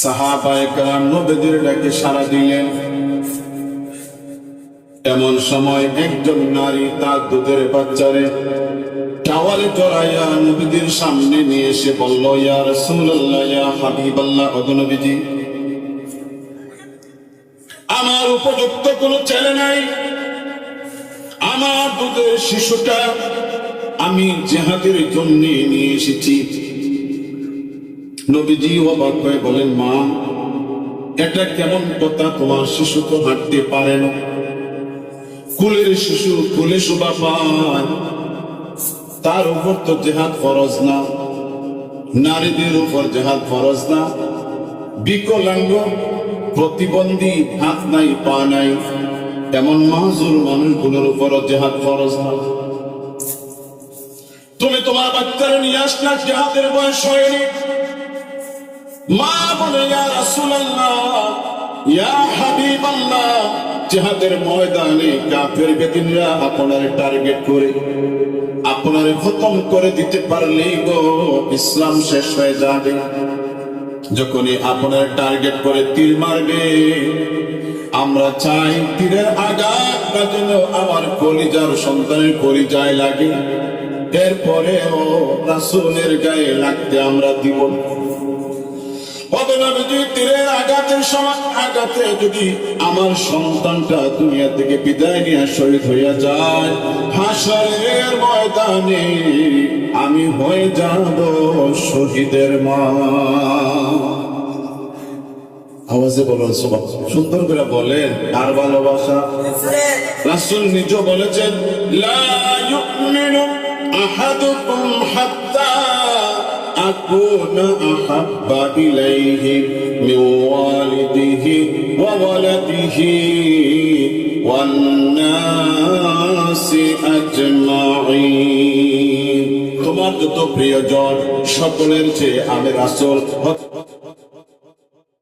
সাহাবায়ে কেরাম নবীজির ডাকে সাড়া দিলেন। এমন সময় একজন নারী তার দুধের বাচ্চারে টাওয়ালে জড়াইয়া নবীজির সামনে নিয়ে এসে বলল, ইয়া রাসূলুল্লাহ, ইয়া হাবিবাল্লাহ, ওগো নবীজি, আমার উপযুক্ত কোনো ছেলে নাই, আমার দুধের শিশুটা আমি জিহাদের জন্য নিয়ে এসেছি। নবীজি অবাক হয়ে বলেন, মা, এটা কেমন কথা? তোমার শিশু তো হাঁটতে পারে না। কুলের শিশু কুলে শোভা পায়, তার উপর তো জিহাদ ফরজ না, নারীদের উপর জিহাদ ফরজ না। বিকলাঙ্গ, প্রতিবন্ধী, হাত নাই পা নাই, এমন মাহজুর মানুষগুলোর উপর জিহাদ ফরজ না। তুমি তোমার বাচ্চারা নিয়ে আসলা, জিহাদের বয়স হয়নি। মা বলে, ইয়া রাসূলুল্লাহ, ইয়া হাবিবাল্লাহ, জিহাদের ময়দানে কাফের বেদিনরা আপনার টার্গেট করে আপনার খতম করে দিতে পারলেই গো ইসলাম শেষ হয়ে যাবে। যখনই আপনার টার্গেট করে তীর মারবে, আমরা চাই তীরের আঘাতটা যেন আমার কলিজার সন্তানের কলিজায় লাগে, এরপরেও রাসূলের গায়ে লাগতে আমরা দিব না। তীরের আঘাতের সময় আঘাতে যদি আমার সন্তানটা দুনিয়া থেকে বিদায় নিয়ে শহীদ হইয়া যায়, হাসরের ময়দানে আমি হয়ে যাব শহীদের মা। আওয়াজে বলেন সুবহানাল্লাহ, সুন্দর করে বলেন। আর ভালোবাসা রাসূল নিজে বলেছেন, লা ইউমিনু আহাদুকুম হাত্তা আকুনা আহাব্বা ইলাইহি মিন ওয়ালিদিহি ওয়া ওয়ালাদিহি ওয়ান নাসি আজমাইন। তোমার যত প্রিয়জন সকলের চেয়ে আমি রাসূল